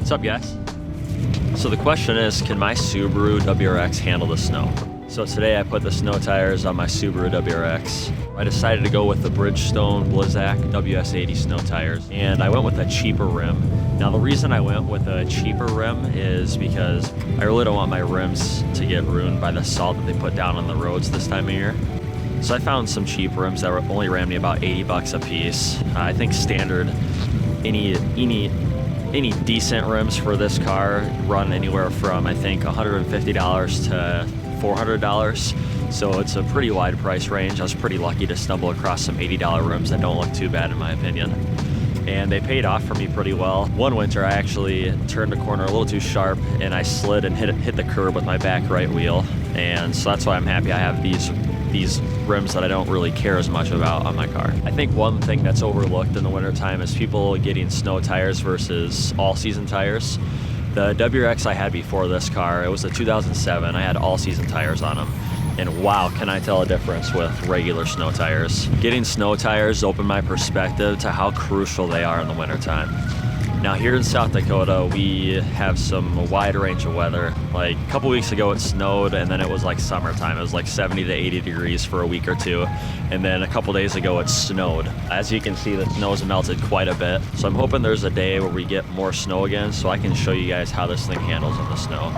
What's up, guys? So the question is, can my Subaru WRX handle the snow? So today I put the snow tires on my Subaru WRX. I decided to go with the Bridgestone Blizzak WS80 snow tires, and I went with a cheaper rim. Now the reason I went with a cheaper rim is because I really don't want my rims to get ruined by the salt that they put down on the roads this time of year. So I found some cheap rims that only ran me about 80 bucks a piece. I think standard, any decent rims for this car run anywhere from, I think, $150 to $400. So it's a pretty wide price range. I was pretty lucky to stumble across some $80 rims that don't look too bad in my opinion. And they paid off for me pretty well. One winter I actually turned a corner a little too sharp and I slid and hit the curb with my back right wheel. And so that's why I'm happy I have these rims that I don't really care as much about on my car. I think one thing that's overlooked in the wintertime is people getting snow tires versus all-season tires. The WRX I had before this car, it was a 2007, I had all-season tires on them. And wow, can I tell a difference with regular snow tires. Getting snow tires opened my perspective to how crucial they are in the wintertime. Now here in South Dakota, we have some wide range of weather. Like a couple weeks ago it snowed and then it was like summertime. It was like 70 to 80 degrees for a week or two. And then a couple days ago it snowed. As you can see, the snow's melted quite a bit. So I'm hoping there's a day where we get more snow again so I can show you guys how this thing handles in the snow.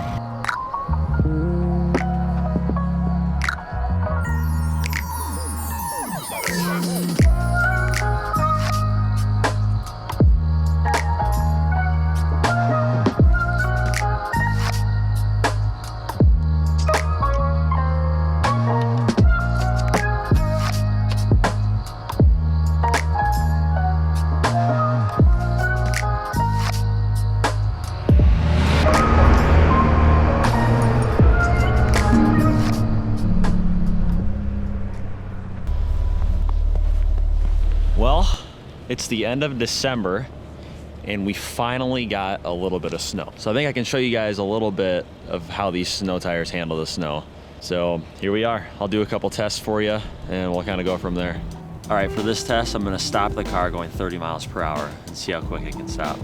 Well, it's the end of December and we finally got a little bit of snow. So I think I can show you guys a little bit of how these snow tires handle the snow. So here we are. I'll do a couple tests for you and we'll kind of go from there. All right, for this test, I'm gonna stop the car going 30 miles per hour and see how quick it can stop.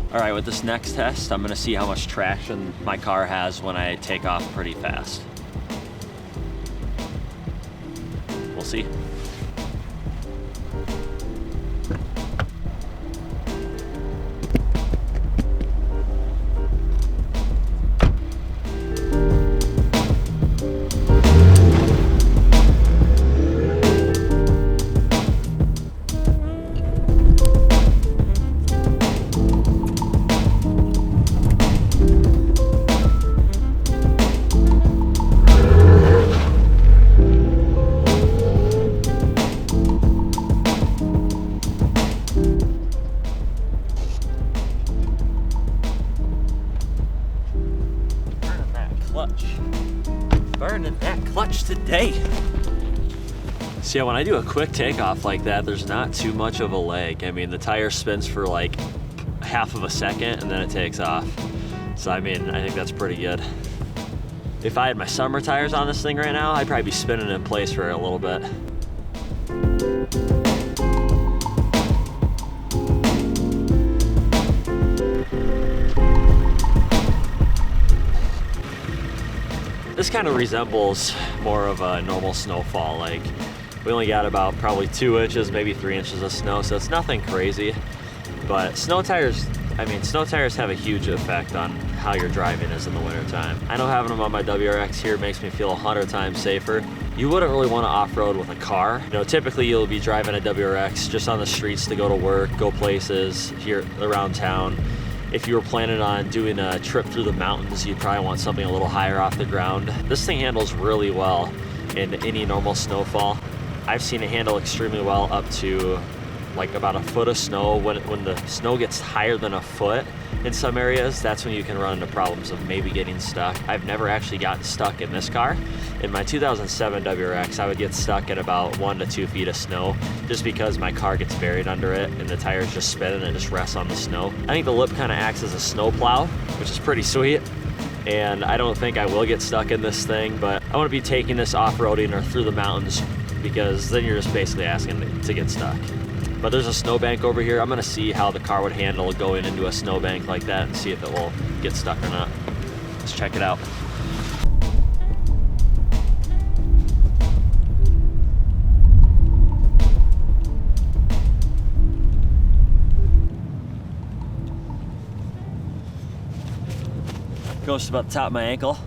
All right, with this next test, I'm gonna see how much traction my car has when I take off pretty fast. We'll see. Burning that clutch today. So yeah, when I do a quick takeoff like that, there's not too much of a lag. I mean, the tire spins for like half of a second and then it takes off. So I mean, I think that's pretty good. If I had my summer tires on this thing right now, I'd probably be spinning in place for a little bit. This kind of resembles more of a normal snowfall. Like we only got about probably 2 inches, maybe 3 inches of snow, so it's nothing crazy. But snow tires, I mean, snow tires have a huge effect on how your driving is in the wintertime. I know having them on my WRX here makes me feel 100 times safer. You wouldn't really want to off-road with a car. You know, typically you'll be driving a WRX just on the streets to go to work, go places here around town. If you were planning on doing a trip through the mountains, you'd probably want something a little higher off the ground. This thing handles really well in any normal snowfall. I've seen it handle extremely well up to like about a foot of snow. When the snow gets higher than a foot in some areas, that's when you can run into problems of maybe getting stuck. I've never actually gotten stuck in this car. In my 2007 WRX, I would get stuck in about 1 to 2 feet of snow just because my car gets buried under it and the tires just spin and it just rests on the snow. I think the lip kind of acts as a snow plow, which is pretty sweet. And I don't think I will get stuck in this thing, but I want to be taking this off-roading or through the mountains because then you're just basically asking to get stuck. But there's a snowbank over here. I'm gonna see how the car would handle going into a snowbank like that and see if it will get stuck or not. Let's check it out. Goes to about the top of my ankle.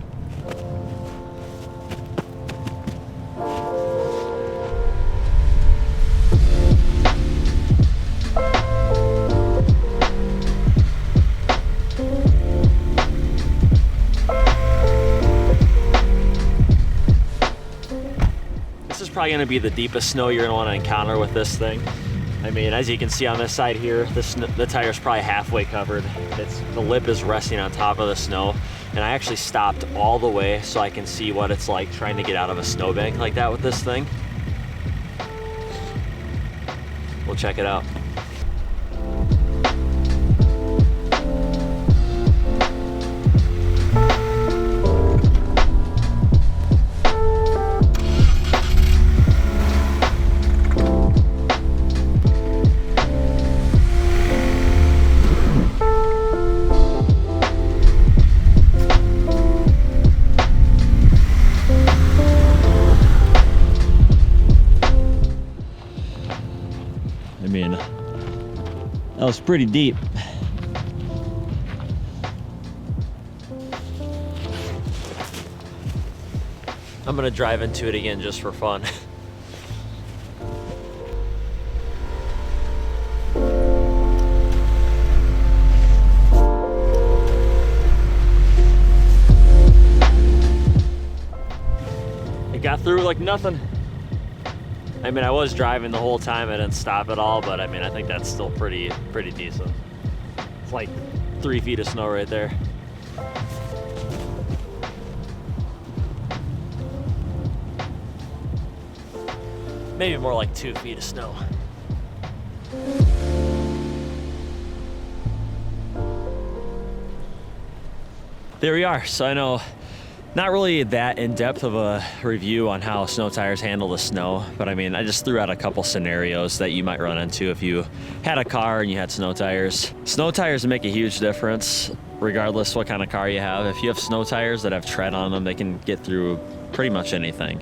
This is probably gonna be the deepest snow you're gonna wanna encounter with this thing. I mean, as you can see on this side here, the tire's probably halfway covered. The lip is resting on top of the snow. And I actually stopped all the way so I can see what it's like trying to get out of a snowbank like that with this thing. We'll check it out. I mean, that was pretty deep. I'm gonna drive into it again just for fun. It got through like nothing. I mean, I was driving the whole time. I didn't stop at all, but I mean, I think that's still pretty decent. It's like 3 feet of snow right there. Maybe more like 2 feet of snow. There we are. So I know not really that in-depth of a review on how snow tires handle the snow, but I mean, I just threw out a couple scenarios that you might run into if you had a car and you had snow tires. Snow tires make a huge difference regardless what kind of car you have. If you have snow tires that have tread on them, they can get through pretty much anything.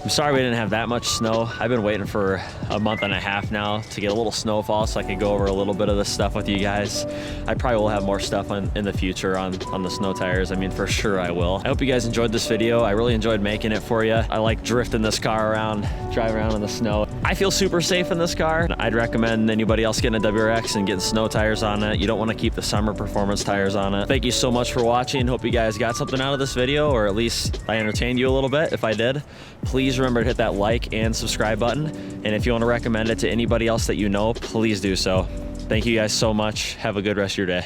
I'm sorry we didn't have that much snow. I've been waiting for a month and a half now to get a little snowfall so I could go over a little bit of this stuff with you guys. I probably will have more stuff in the future on the snow tires. I mean, for sure I will. I hope you guys enjoyed this video. I really enjoyed making it for you. I like drifting this car around, driving around in the snow. I feel super safe in this car. I'd recommend anybody else getting a WRX and getting snow tires on it. You don't want to keep the summer performance tires on it. Thank you so much for watching. Hope you guys got something out of this video, or at least I entertained you a little bit. If I did, please remember to hit that like and subscribe button. And if you want to recommend it to anybody else that you know, please do so. Thank you guys so much. Have a good rest of your day.